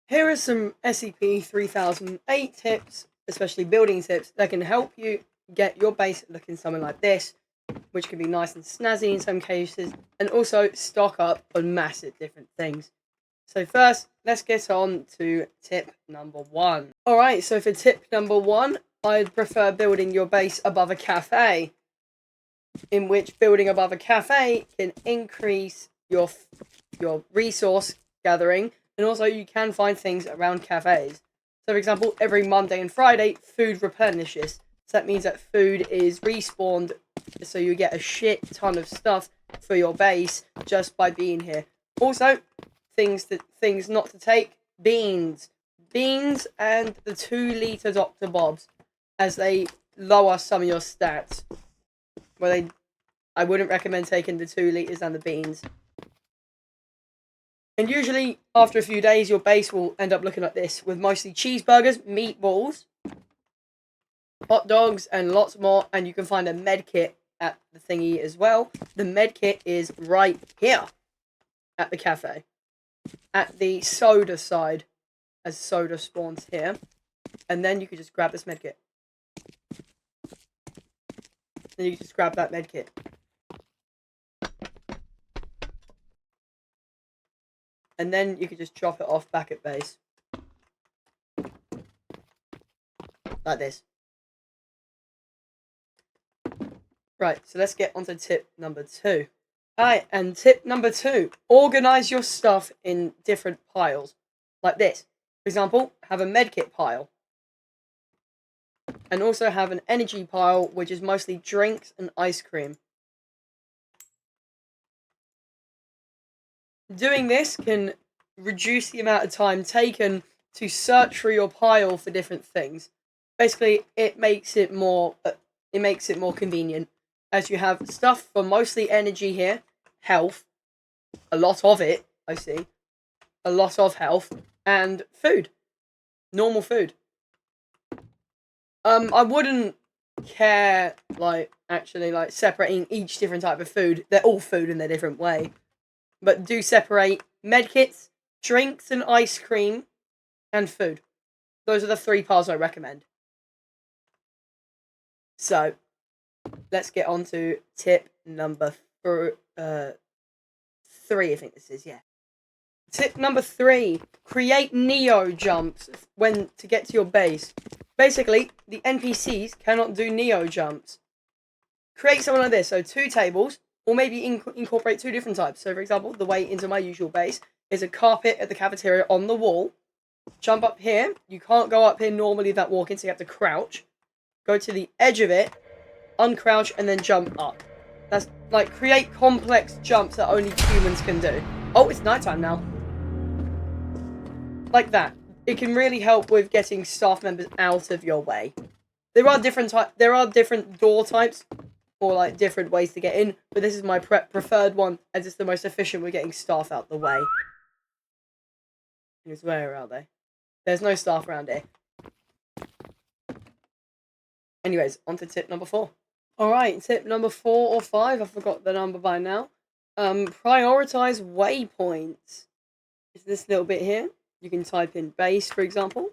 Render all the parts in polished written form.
Here are some SCP-3008 tips, especially building tips, that can help you get your base looking something like this, which can be nice and snazzy in some cases, and also stock up on massive different things. So first, let's get on to tip number one. Alright, so for tip number one, I'd prefer building your base above a cafe, in which building above a cafe can increase your resource gathering, and also you can find things around cafes. So, for example, every Monday and Friday, food replenishes. So that means that food is respawned, so you get a shit ton of stuff for your base just by being here. Also, things not to take: beans, and the 2-liter Dr. Bobs, as they lower some of your stats. I wouldn't recommend taking the 2 liters and the beans. And usually, after a few days, your base will end up looking like this, with mostly cheeseburgers, meatballs, hot dogs, and lots more. And you can find a med kit at the thingy as well. The med kit is right here at the cafe, at the soda side, as soda spawns here. And then you can just grab this med kit. And you can just grab that med kit. And then you can just drop it off back at base. Like this. Right, so let's get on to tip number two. Alright, and tip number two. Organize your stuff in different piles. Like this. For example, have a medkit pile. And also have an energy pile, which is mostly drinks and ice cream. Doing this can reduce the amount of time taken to search through your pile for different things. Basically, it makes it more convenient, as you have stuff for mostly energy here, health, a lot of it, I see, a lot of health, and food, normal food. I wouldn't care, actually, separating each different type of food. They're all food in their different way. But do separate medkits, drinks and ice cream, and food. Those are the 3 piles I recommend. So, let's get on to tip number 3, I think this is, yeah. Tip number 3, create neo jumps to get to your base. Basically, the NPCs cannot do neo jumps. Create something like this, so 2 tables, or maybe incorporate 2 different types. So, for example, the way into my usual base is a carpet at the cafeteria on the wall. Jump up here. You can't go up here normally without walking, so you have to crouch. Go to the edge of it, uncrouch, and then jump up. That's create complex jumps that only humans can do. Oh, it's nighttime now. Like that. It can really help with getting staff members out of your way. There are different door types, or different ways to get in, but this is my preferred one, as it's the most efficient with getting staff out the way. Because where are they? There's no staff around here. Anyways, on to tip number 4. Alright, tip number 4 or 5, I forgot the number by now. Prioritize waypoints. It's this little bit here. You can type in base, for example.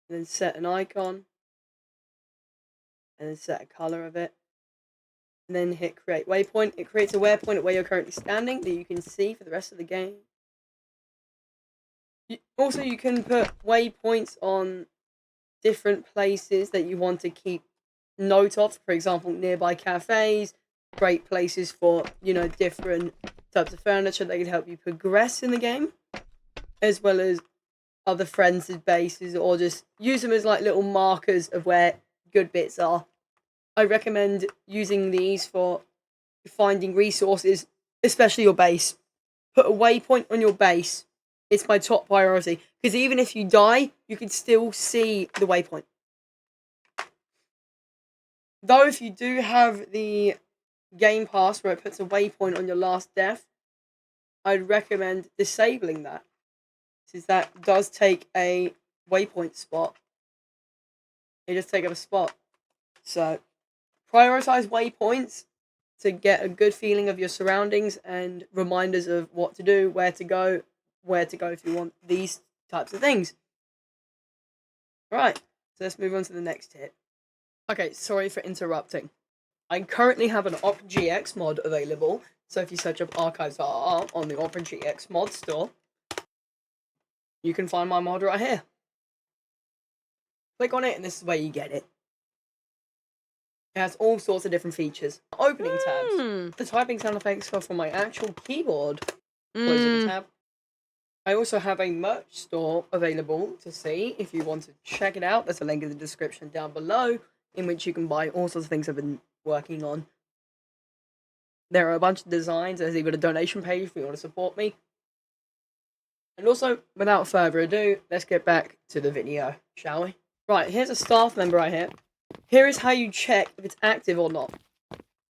And then set an icon. And then set a color of it. And then hit create waypoint. It creates a waypoint at where you're currently standing that you can see for the rest of the game. Also, you can put waypoints on different places that you want to keep note of. For example, nearby cafes, great places for, different types of furniture that can help you progress in the game, as well as other friends' bases, or just use them as little markers of where good bits are. I recommend using these for finding resources, especially your base. Put a waypoint on your base. It's my top priority, because even if you die, you can still see the waypoint. Though if you do have the Game Pass where it puts a waypoint on your last death, I'd recommend disabling that, since that does take a waypoint spot. It does take up a spot. So, prioritize waypoints to get a good feeling of your surroundings and reminders of what to do, where to go, where to go if you want these types of things. Right, so let's move on to the next tip. Okay, sorry for interrupting. I currently have an Opera GX mod available, so if you search up Archives RR on the Opera GX mod store, you can find my mod right here. Click on it and this is where you get it. It has all sorts of different features. Opening tabs. The typing sound effects are from my actual keyboard. Closing a tab. I also have a merch store available to see if you want to check it out. There's a link in the description down below in which you can buy all sorts of things I've been working on. There are a bunch of designs. There's even a donation page if you want to support me. And also, without further ado, let's get back to the video, shall we? Right, here's a staff member right here. Here is how you check if it's active or not.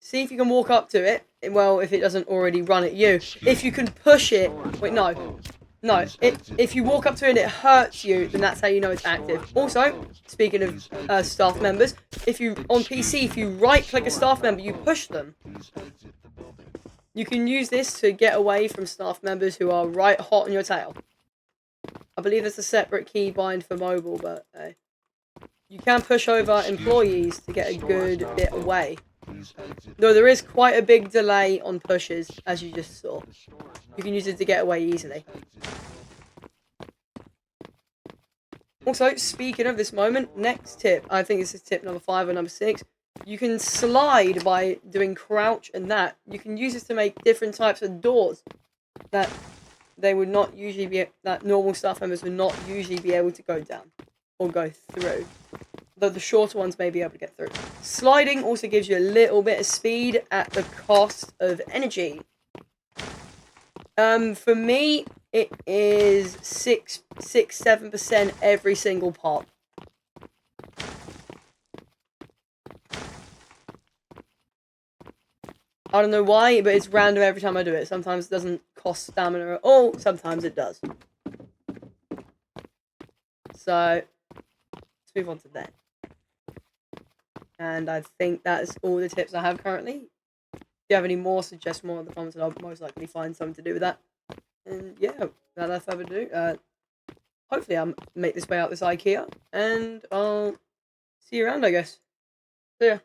See if you can walk up to it. Well, if it doesn't already run at you. If you can push it... Wait, no. No, if you walk up to it and it hurts you, then that's how you know it's active. Also, speaking of staff members, if you, on PC, if you right-click a staff member, you push them. You can use this to get away from staff members who are right hot on your tail. I believe there's a separate keybind for mobile, but you can push over employees to get a good bit away. Though there is quite a big delay on pushes, as you just saw. You can use it to get away easily. Also, speaking of this moment, next tip, I think this is tip number 5 or number 6. You can slide by doing crouch and that. You can use this to make different types of doors that they would not usually be, that normal staff members would not usually be able to go down or go through. Though the shorter ones may be able to get through. Sliding also gives you a little bit of speed at the cost of energy. For me, it is 7% every single pop. I don't know why, but it's random every time I do it. Sometimes it doesn't cost stamina at all, sometimes it does. So, let's move on to that. And I think that's all the tips I have currently. If you have any more, suggest more in the comments and I'll most likely find something to do with that. And yeah, without further ado, hopefully I'll make this way out this IKEA. And I'll see you around, I guess. See ya.